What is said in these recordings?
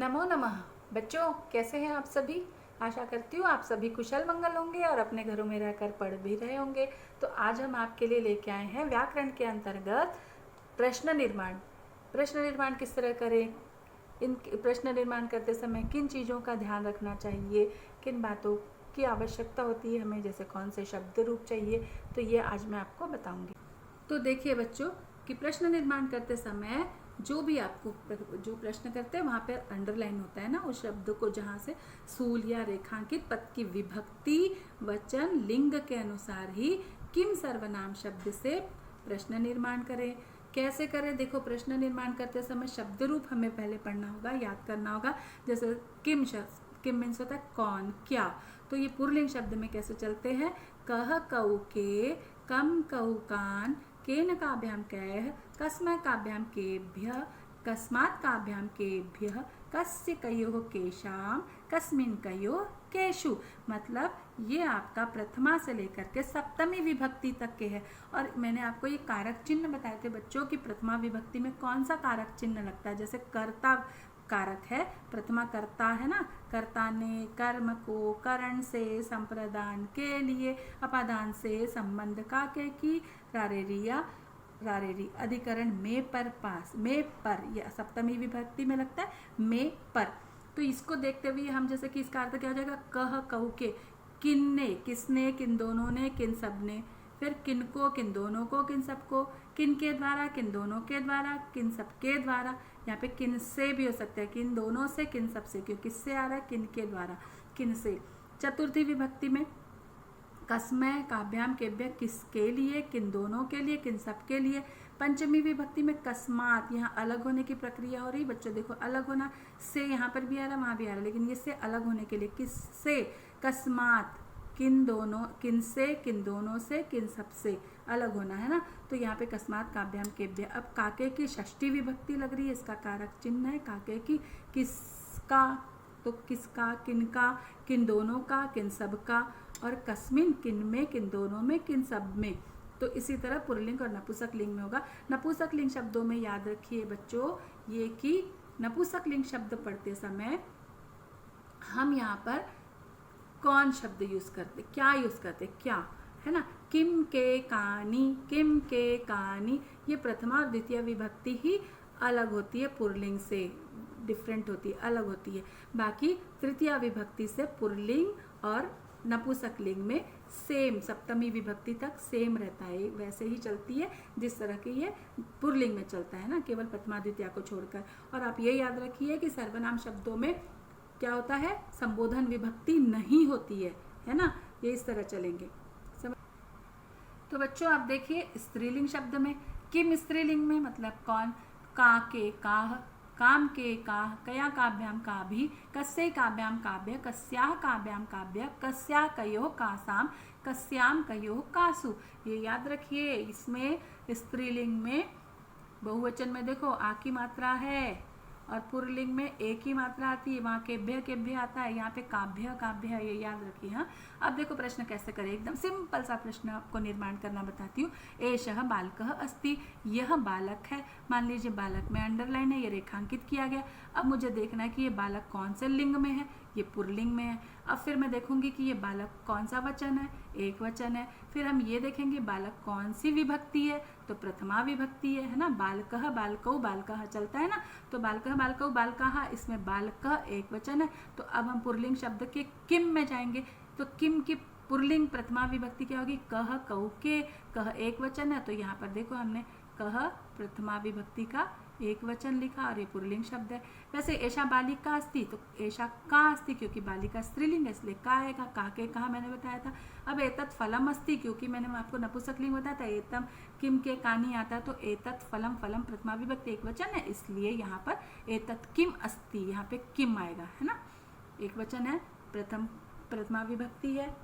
नमो नमः। बच्चों, कैसे हैं आप सभी? आशा करती हूँ आप सभी कुशल मंगल होंगे और अपने घरों में रहकर पढ़ भी रहे होंगे। तो आज हम आपके लिए लेके आए हैं व्याकरण के अंतर्गत प्रश्न निर्माण। प्रश्न निर्माण किस तरह करें, इन प्रश्न निर्माण करते समय किन चीज़ों का ध्यान रखना चाहिए, किन बातों की आवश्यकता होती है हमें, जैसे कौन से शब्द रूप चाहिए, तो ये आज मैं आपको बताऊंगी। तो देखिए बच्चों कि प्रश्न निर्माण करते समय जो भी आपको जो प्रश्न करते हैं वहाँ पर अंडरलाइन होता है ना, उस शब्द को जहाँ से स्थूल या रेखांकित पद की विभक्ति वचन लिंग के अनुसार ही किम सर्वनाम शब्द से प्रश्न निर्माण करें। कैसे करें? देखो, प्रश्न निर्माण करते समय शब्द रूप हमें पहले पढ़ना होगा, याद करना होगा। जैसे किम शब्द, किम मीन्स होता है कौन, क्या। तो ये पुल्लिंग शब्द में कैसे चलते हैं? कह कऊ के, कम कऊ कान, केन काभ्याम कैः, कस्मै काभ्याम केभ्यः, कस्मात् काभ्याम केभ्यः, कस्य कयोः केशाम, कस्मिन् कयोः केषु। मतलब ये आपका प्रथमा से लेकर के सप्तमी विभक्ति तक के है। और मैंने आपको ये कारक चिन्ह बताए थे बच्चों कि प्रथमा विभक्ति में कौन सा कारक चिन्ह लगता है। जैसे कर्ता कारक है, प्रथमा कर्ता है ना, कर्ता ने कर्म को करण से संप्रदान के लिए अपादान से संबंध का के की रारेरिया रारेरी अधिकरण में पर पास, में पर, यह सप्तमी विभक्ति में लगता है, में पर। तो इसको देखते हुए हम जैसे कि इसका अर्थ क्या हो जाएगा? कह कऊ के, किन्ने, किसने, किन दोनों ने, किन सब ने। फिर किनको, किन दोनों को, किन सबको। किन के द्वारा, किन दोनों के द्वारा, किन सब के द्वारा। यहाँ पे किन से भी हो सकता है, किन दोनों से, किन सब से, क्योंकि किससे आ रहा है? किन के द्वारा, किन से। चतुर्थी विभक्ति में कस्मै काभ्याम केभ्य, किसके लिए, किन दोनों के लिए, किन सब के लिए। पंचमी विभक्ति में कस्मात, यहाँ अलग होने की प्रक्रिया हो रही बच्चों। देखो, अलग होना से यहाँ पर भी आ रहा, वहाँ भी आ रहा, लेकिन ये से अलग होने के लिए किससे, कस्मात, किन दोनों, किन से, किन दोनों से, किन सब से अलग होना है ना। तो यहाँ पे कस्मात काभ्याम केभ्य। अब काके की षष्ठी विभक्ति लग रही है, इसका कारक चिन्ह है काके की, किसका, तो किसका, किनका, किन दोनों का, किन सब का। और कस्मिन, किन में, किन दोनों में, किन सब में। तो इसी तरह पुल्लिंग और नपुंसक लिंग में होगा। नपुंसक लिंग शब्दों में याद रखिए बच्चों ये कि नपुंसक लिंग शब्द पढ़ते समय हम यहाँ पर कौन शब्द यूज करते, क्या यूज करते, क्या है ना। किम के कानी, किम के कानी, ये प्रथमा और द्वितीय विभक्ति ही अलग होती है, पुल्लिंग से डिफरेंट होती है, अलग होती है। बाकी तृतीय विभक्ति से पुल्लिंग और नपुंसक लिंग में सेम, सप्तमी विभक्ति तक सेम रहता है, वैसे ही चलती है जिस तरह की ये पुल्लिंग में चलता है ना, केवल प्रथमा द्वितीय को छोड़कर। और आप ये याद रखिए कि सर्वनाम शब्दों में क्या होता है? संबोधन विभक्ति नहीं होती है ना। ये इस तरह चलेंगे। तो बच्चों आप देखिए स्त्रीलिंग शब्द में किम, स्त्रीलिंग में मतलब कौन, का के काह, काम के काह, कया काभ्याम काभी, कस्यै काभ्याम काभ्य, कस्याः काभ्याम काभ्य, कस्या कयोः कासाम, कस्याम कयोः कासु। ये याद रखिए। इसमें स्त्रीलिंग में बहुवचन में देखो आ की मात्रा है और पुल्लिंग में एक ही मात्रा आती है, वहाँ केभ्य केभ्य आता है, यहाँ पे काभ्य काभ्य है, ये याद रखिए। हाँ, अब देखो प्रश्न कैसे करें, एकदम सिंपल सा प्रश्न आपको निर्माण करना बताती हूँ। एषः बालकः अस्ति, यह बालक है। मान लीजिए बालक में अंडरलाइन है, ये रेखांकित किया गया। अब मुझे देखना है कि ये बालक कौन से लिंग में है, ये पुल्लिंग में है। अब फिर मैं देखूंगी कि ये बालक कौन सा वचन है, एक वचन है। फिर हम ये देखेंगे बालक कौन सी विभक्ति है, तो प्रथमा विभक्ति है ना। बालकः, बालकौ, बालकः चलता है ना। तो बालकः, बालकौ, बालकः, इसमें बालकः एक वचन है। तो अब हम पुल्लिंग शब्द के किम में जाएंगे। तो किम की पुल्लिंग प्रथमा विभक्ति क्या होगी? कह कऊ के, कह एक वचन है, तो यहाँ पर देखो हमने कह प्रथमा विभक्ति का एक वचन लिखा और ये पुल्लिंग शब्द है। वैसे ऐशा बालिका अस्ति, तो ऐशा का अस्ति, क्योंकि बालिका स्त्रीलिंग है इसलिए का आएगा, का के कहा मैंने बताया था। अब एतत् फलम अस्ति, क्योंकि मैंने आपको नपुंसक लिंग बताया था, एतम किम के कानी आता है, तो एतत् फलम, फलम प्रथमा विभक्ति एक वचन है, इसलिए यहाँ पर एतत् किम अस्ति, यहाँ पे किम आएगा, है ना। एक वचन है, प्रथमा विभक्ति है।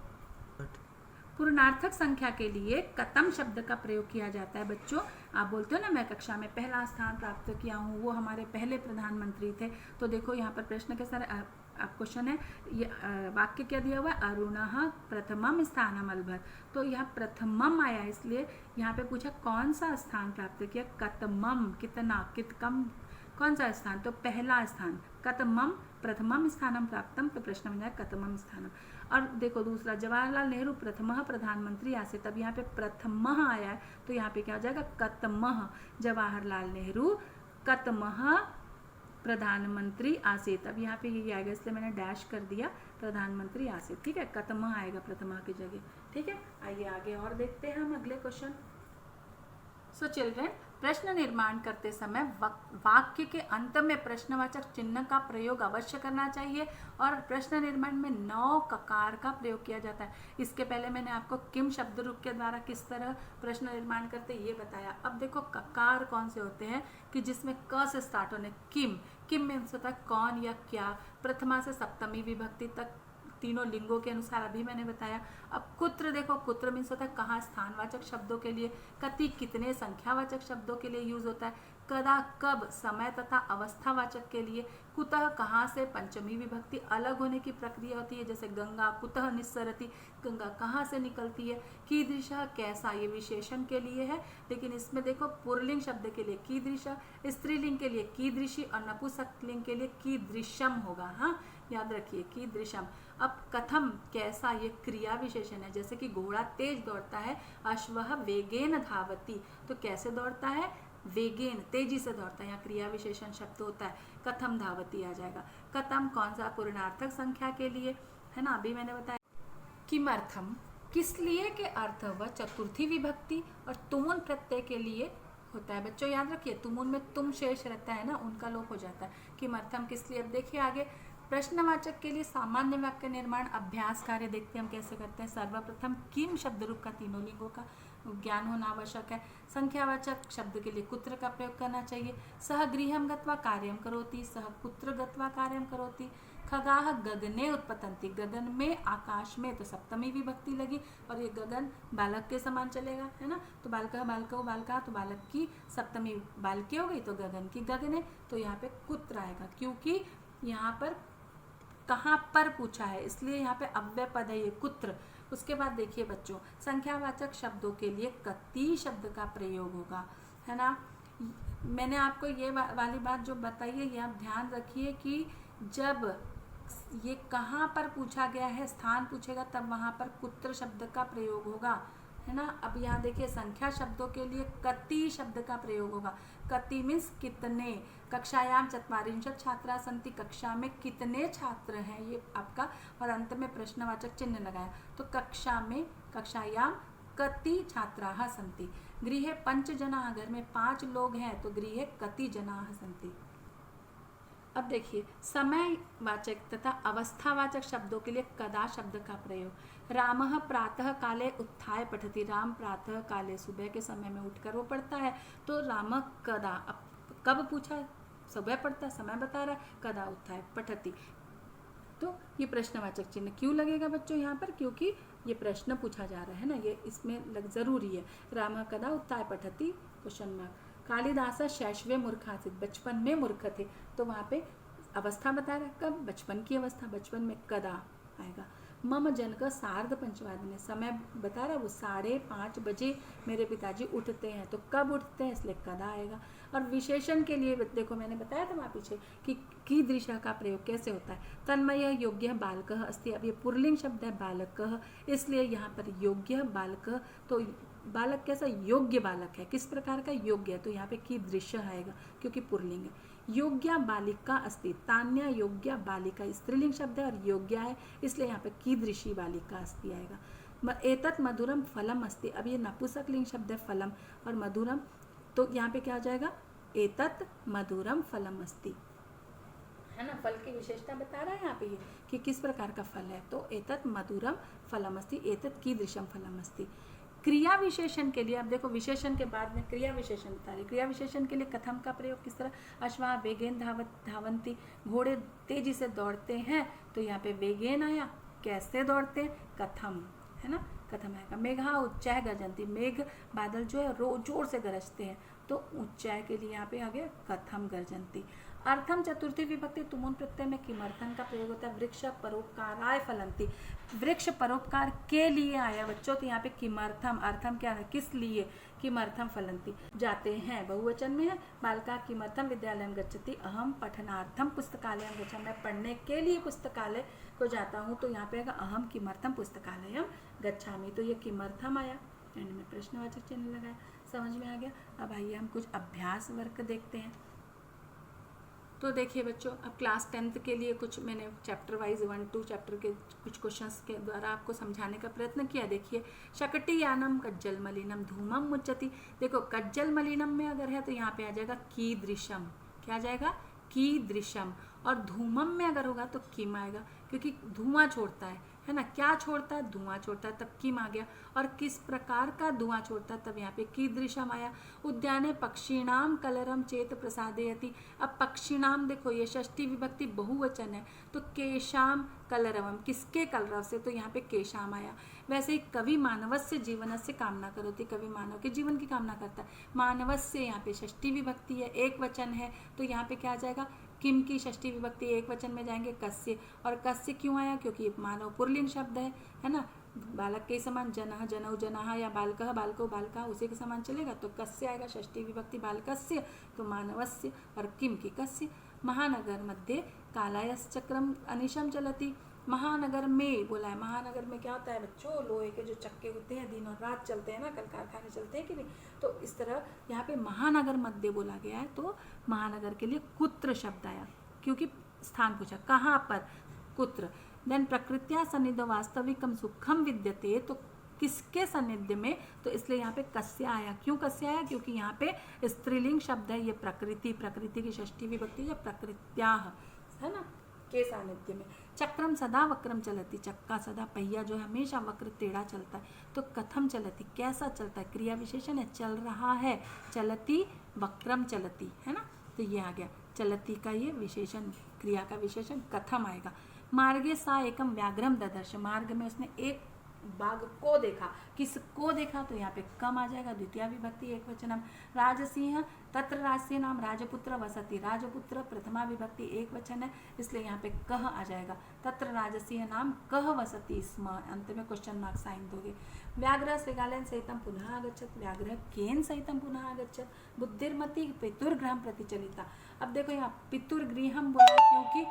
पूर्णार्थक संख्या के लिए कतम शब्द का प्रयोग किया जाता है बच्चों। आप बोलते हो ना मैं कक्षा में पहला स्थान प्राप्त किया हूँ, वो हमारे पहले प्रधानमंत्री थे। तो देखो यहाँ पर प्रश्न के सर आप क्वेश्चन है, ये वाक्य क्या दिया हुआ है? अरुणः प्रथमम स्थानम अलभत। तो यहाँ प्रथमम आया, इसलिए यहाँ पे पूछा कौन सा स्थान प्राप्त किया, कतमम, कितना, कितकम, कौन सा स्थान, तो पहला स्थान, कतमम प्रथमम स्थानम प्राप्तम, तो प्रश्न बन जाएगा कतमम स्थानम। और देखो दूसरा, जवाहरलाल नेहरू प्रथमः प्रधानमंत्री आसीत्, तब यहाँ पे प्रथमः आया है तो यहाँ पे क्या हो जाएगा कतमः, जवाहरलाल नेहरू कतमः प्रधानमंत्री आसीत्, अब यहाँ पे ये आएगा इसलिए मैंने डैश कर दिया, प्रधानमंत्री आसीत्, ठीक है, कतमः आएगा प्रथमा की जगह, ठीक है। आइए आगे और देखते हैं हम अगले क्वेश्चन। सो चिल्ड्रन, प्रश्न निर्माण करते समय वाक्य के अंत में प्रश्नवाचक चिन्ह का प्रयोग अवश्य करना चाहिए और प्रश्न निर्माण में 9 ककार का प्रयोग किया जाता है। इसके पहले मैंने आपको किम शब्द रूप के द्वारा किस तरह प्रश्न निर्माण करते ये बताया। अब देखो ककार कौन से होते हैं कि जिसमें क से स्टार्ट होने, किम, किम में होता है कौन या क्या, प्रथमा से सप्तमी विभक्ति तक तीनों लिंगों के अनुसार अभी मैंने बताया। अब कुत्र देखो, कुत्र मीन्स होता है कहाँ, स्थानवाचक शब्दों के लिए, कति कितने संख्यावाचक शब्दों के लिए यूज होता है, कदा कब समय तथा अवस्थावाचक के लिए, कुतः कहाँ से पंचमी विभक्ति अलग होने की प्रक्रिया होती है, जैसे गंगा कुतः निस्सरति, गंगा कहाँ से निकलती है, कीदृश कैसा, ये विशेषण के लिए है, लेकिन इसमें देखो पुल्लिंग शब्द के लिए कीदृश, स्त्रीलिंग के लिए कीदृशी और नपुंसकलिंग के लिए कीदृशम होगा, हाँ याद रखिए कीदृशम। अब कथम कैसा, ये क्रिया विशेषण है, जैसे कि घोड़ा तेज दौड़ता है, अश्वः वेगेन धावति, तो कैसे दौड़ता है, वेगेन तेजी से दौड़ता है, यहाँ क्रिया विशेषण शब्द होता है, कथम धावती आ जाएगा। कथम कौन सा, पूर्णार्थक संख्या के लिए है ना, अभी मैंने बताया। किमर्थम किस लिए के अर्थ व चतुर्थी विभक्ति और तुमुन प्रत्यय के लिए होता है। बच्चों याद रखिए, तुमुन में तुम शेष रहता है ना, उनका लोप हो जाता है। किमर्थम किस लिए। अब देखिए आगे, प्रश्नवाचक के लिए सामान्य वाक्य निर्माण अभ्यास कार्य देखते हैं हम कैसे करते हैं। सर्वप्रथम किम शब्द रूप का तीनों लिंगों का ज्ञान होना आवश्यक है। संख्यावाचक शब्द के लिए कुत्र का प्रयोग करना चाहिए। सह गृहम गत्वा कार्यम करोति, सह कुत्र गत्वा कार्यम करोति। खगाह गगने उत्पतंति, गगन में आकाश में, तो सप्तमी विभक्ति लगी और ये गगन बालक के समान चलेगा, है ना, तो बालका बालको बालका, तो बालक की सप्तमी बालके हो गई, तो गगन की गगने, तो यहाँ पे कुत्र आएगा क्योंकि यहाँ पर कहाँ पर पूछा है, इसलिए यहाँ पे अव्यय पद है ये कुत्र। उसके बाद देखिए बच्चों, संख्यावाचक शब्दों के लिए कति शब्द का प्रयोग होगा, है ना। मैंने आपको ये वाली बात जो बताई है, ये आप ध्यान रखिए कि जब ये कहाँ पर पूछा गया है, स्थान पूछेगा, तब वहाँ पर कुत्र शब्द का प्रयोग होगा, है ना। अब यहाँ देखिए, संख्या शब्दों के लिए कति शब्द का प्रयोग होगा। कति मीन्स कितने, कक्षायाम चत्वारिंशत् छात्रा सन्ति, कक्षा में कितने छात्र हैं, ये आपका, और अंत में प्रश्नवाचक चिन्ह लगाया, तो कक्षा में, कक्षायाम कति छात्राः सन्ति। गृहे 5 जनाः, घर में 5 लोग हैं, तो गृहे कति जनाः सन्ति। अब देखिए, समयवाचक तथा अवस्थावाचक शब्दों के लिए कदा शब्द का प्रयोग। रामः प्रातः काले उत्थाय पठति, राम प्रातः काले सुबह के समय में उठकर वो पढ़ता है, तो राम कदा, अब कब पूछा, सुबह पढ़ता, समय बता रहा है, कदा उत्थाय पठति, तो ये प्रश्नवाचक चिन्ह क्यों लगेगा बच्चों यहाँ पर, क्योंकि ये प्रश्न पूछा जा रहा है ना, ये इसमें जरूरी है। रामः कदा उत्थाय पठति, क्वेश्चन मार्क। कालिदास शैशवे मूर्खासीत्, बचपन में मूर्ख थे, तो वहाँ पे अवस्था बता रहा है, कब, बचपन की अवस्था, बचपन में कदा आएगा। मम जनक सार्ध पंचवादने, समय बता रहा है, वो 5:30 बजे मेरे पिताजी उठते हैं, तो कब उठते हैं, इसलिए कदा आएगा। और विशेषण के लिए देखो, मैंने बताया था वहाँ पीछे कि कीदृशः का प्रयोग कैसे होता है। तन्मय योग्य बालकः अस्ति, अब ये पुल्लिंग शब्द है बालकः, इसलिए यहाँ पर योग्य बालकः, तो बालक कैसा, योग्य बालक है, किस प्रकार का, योग्य है, तो यहाँ पे कीदृश आएगा क्योंकि पुल्लिंग है। योग्या बालिका अस्ति, तान्या योग्या बालिका स्त्रीलिंग शब्द है और योग्य है, इसलिए यहाँ पे कीदृशी बालिका अस्ति आएगा। एतत् मधुरम फलम अस्ति, अब ये नपुंसकलिंग शब्द है फलम और मधुरम, तो यहाँ पे क्या आ जाएगा, एतत् मधुरम फलम अस्ति, है ना, फल की विशेषता बता रहा है यहाँ पे ये कि किस प्रकार का फल है, तो एतत् मधुरम फलम अस्ति, एतत् कीदृशम फलम अस्ति। क्रिया विशेषण के लिए, अब देखो विशेषण के बाद में क्रिया विशेषण बता रही। क्रिया विशेषण के लिए कथम का प्रयोग किस तरह, अश्वा वेगेन धावंती, घोड़े तेजी से दौड़ते हैं, तो यहाँ पे वेगेन आया, कैसे दौड़ते हैं, कथम, है ना, कथम आएगा। मेघा उच्चय गर्जन्ति, मेघ बादल जो है जोर से गरजते हैं, तो उच्चय के लिए यहाँ पे आ गया कथम गर्जन्ति। अर्थम चतुर्थी विभक्ति तुमुन प्रत्यय में किमर्थम का प्रयोग होता है। वृक्ष परोपकाराय फलंती, वृक्ष परोपकार के लिए आया बच्चों, तो यहाँ पे किमर्थम, अर्थम क्या है, किस लिए, किमर्थम फलंती, जाते हैं, बहुवचन में है। बालका किमर्थम विद्यालयम गच्छति, अहम पठनार्थम पुस्तकालयम गच्छामि, मैं पढ़ने के लिए पुस्तकालय को जाता हूँ, तो यहाँ पे आएगा अहम किमर्थम पुस्तकालयम गच्छामि, तो ये किमर्थम आया, एंड में प्रश्नवाचक चिन्ह लगाया। समझ में आ गया। अब आइए हम कुछ अभ्यास वर्क देखते हैं। तो देखिए बच्चों, अब क्लास 10th के लिए कुछ मैंने चैप्टर वाइज 1-2 चैप्टर के कुछ क्वेश्चंस के द्वारा आपको समझाने का प्रयत्न किया। देखिए, शकटी यानम कज्जल मलिनम धूमम मुच्चति, देखो कज्जल मलिनम में अगर है तो यहाँ पे आ जाएगा कीदृशम, क्या आ जाएगा, कीदृशम, और धूमम में अगर होगा तो किम आएगा, क्योंकि धुआं छोड़ता है ना, क्या छोड़ता है, धुआं छोड़ता है, तब किम आ गया। और किस प्रकार का धुआं छोड़ता है, तब यहाँ पे कीदृशम आया। उद्याने पक्षिणाम कलरम चेत प्रसादयति, अब पक्षिणाम देखो ये षष्ठी विभक्ति बहुवचन है, तो केशाम कलरवम, किसके कलरव से, तो यहाँ पे केशाम आया। वैसे ही कवि मानवस्य जीवनस्य कामना करोति, कवि मानव के जीवन की कामना करता है। मानवस्य यहाँ पे षष्ठी विभक्ति है, एक वचन है, तो यहाँ पे क्या आ जाएगा, किम की षष्ठी विभक्ति एक वचन में जाएंगे कस्य, और कस्य क्यों आया, क्योंकि ये मानव पुल्लिंग शब्द है ना, बालक के समान जनः जनौ जनः, या बालकः बालको बालका उसी के समान चलेगा, तो कस्य आएगा, षष्ठी विभक्ति बालकस्य, तो मानवस्य, और किम की कस्य। महानगर मध्ये कालायश्चक्रम अनिशम चलति, महानगर में बोला है, महानगर में क्या होता है बच्चों, लोहे के जो चक्के होते हैं दिन और रात चलते हैं ना, कल कारखाने चलते हैं कि नहीं, तो इस तरह यहाँ पे महानगर मध्य बोला गया है, तो महानगर के लिए कुत्र शब्द आया, क्योंकि स्थान पूछा कहाँ पर, कुत्र। देन प्रकृत्या सन्निध वास्तविकम सुखम विद्यते, तो किसके सानिध्य में, तो इसलिए यहाँ पे कस्य आया। क्यों कस्य आया, क्योंकि यहाँ पे स्त्रीलिंग शब्द है, ये प्रकृति, प्रकृति की षष्ठी विभक्ति है प्रकृत्याः, है ना, के सानिध्य में। चक्रम सदा वक्रम चलती, चक्का सदा, पहिया जो है हमेशा वक्र टेढ़ा चलता है, तो कथम चलती, कैसा चलता है, क्रिया विशेषण है, चल रहा है, चलती वक्रम चलती, है ना, तो ये आ गया चलती का ये विशेषण, क्रिया का विशेषण कथम आएगा। मार्गे सा एकम व्याघ्रम ददर्श, मार्ग में उसने एक बाघ को देखा, किसको देखा, तो यहाँ पे कम आ जाएगा, द्वितीय विभक्ति एक वचनम। राजसिंह तत्र राजसिंह नाम राजपुत्र वसति, राजपुत्र प्रथमा विभक्ति एक वचन है, इसलिए यहाँ पे कह आ जाएगा, तत्र राजसिंह नाम कह वसति स्म, अंत में क्वेश्चन मार्क साइन दोगे। व्याघ्र श्रृगालेन सहितम पुनः आगच्छत, व्याघ्र केन सहितम पुनः आगच्छत, बुद्धिर्मति पितुर्गृहम प्रतिचलिता। अब देखो यहाँ पितुर्गृहम बोला है, क्योंकि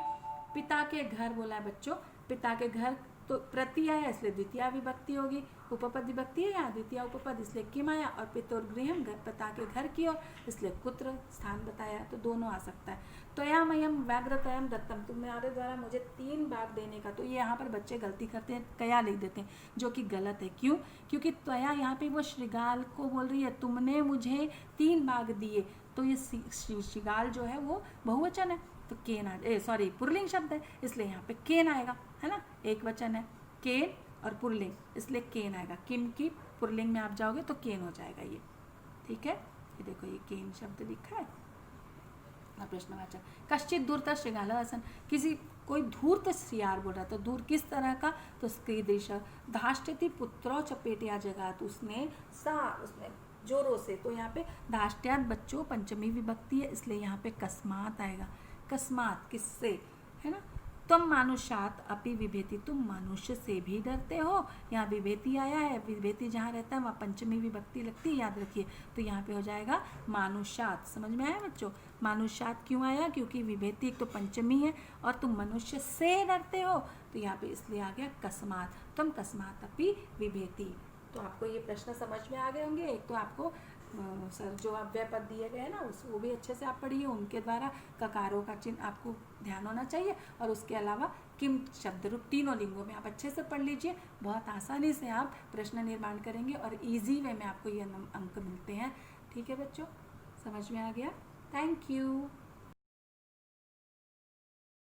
पिता के घर बोला है बच्चों, पिता के घर, तो प्रति आया इसलिए द्वितीय विभक्ति होगी, उपपद विभक्ति है यहाँ द्वितीय उपपद, इसलिए किम आया, और पितुर्गृहम पिता के घर की ओर, इसलिए कुत्र स्थान बताया, तो दोनों आ सकता है। त्वयामयम व्याघ्रतयम दत्तम, तुम्हारे द्वारा मुझे 3 बाघ देने का, तो ये यहाँ पर बच्चे गलती करते हैं, कया लिख देते हैं, जो कि गलत है। क्यों, क्योंकि त्वया यहाँ पे वो श्रृगाल को बोल रही है, तुमने मुझे 3 बाघ दिए, तो ये श्रृगाल जो है वो बहुवचन है, तो केन सॉरी पुल्लिंग शब्द है, इसलिए यहाँ पे केन आएगा, है ना, एक वचन है, केन और पुल्लिंग, इसलिए केन आएगा। किम की पुल्लिंग में आप जाओगे तो केन हो जाएगा ये, ठीक है। ये देखो ये केन शब्द लिखा है। प्रश्नवाचक, कश्चित धूर्त श्रृगाल आसन, किसी कोई धूर्त श्रियार बोल रहा था, दूर किस तरह का, तो स्क्रीदृश धाष्टति पुत्रो चपेटिया जगात, उसने जोरों से, तो यहाँ पे धाष्ट्यात बच्चों पंचमी विभक्ति है, इसलिए यहाँ पे कस्मात आएगा, कस्मात किससे, है ना। तुम मानुष्यात अपि विभेति, तुम मनुष्य से भी डरते हो, यहाँ विभेति आया है, विभेति जहाँ रहता है वहाँ पंचमी विभक्ति लगती है, याद रखिए, तो यहाँ पे हो जाएगा मानुष्यात। समझ में आया बच्चों, मानुष्यात क्यों आया, क्योंकि विभेति एक तो पंचमी है, और तुम मनुष्य से डरते हो, तो यहाँ पे इसलिए आ गया कस्मात, तुम कस्मात अपि विभेति। तो आपको ये प्रश्न समझ में आ गए होंगे। एक तो आपको सर जो अव्यय पद दिए गए हैं ना, वो भी अच्छे से आप पढ़िए, उनके द्वारा ककारों का चिन्ह आपको ध्यान होना चाहिए, और उसके अलावा किम शब्द रूप तीनों लिंगों में आप अच्छे से पढ़ लीजिए, बहुत आसानी से आप प्रश्न निर्माण करेंगे, और इजी वे में आपको ये अंक मिलते हैं। ठीक है बच्चों, समझ में आ गया, थैंक यू।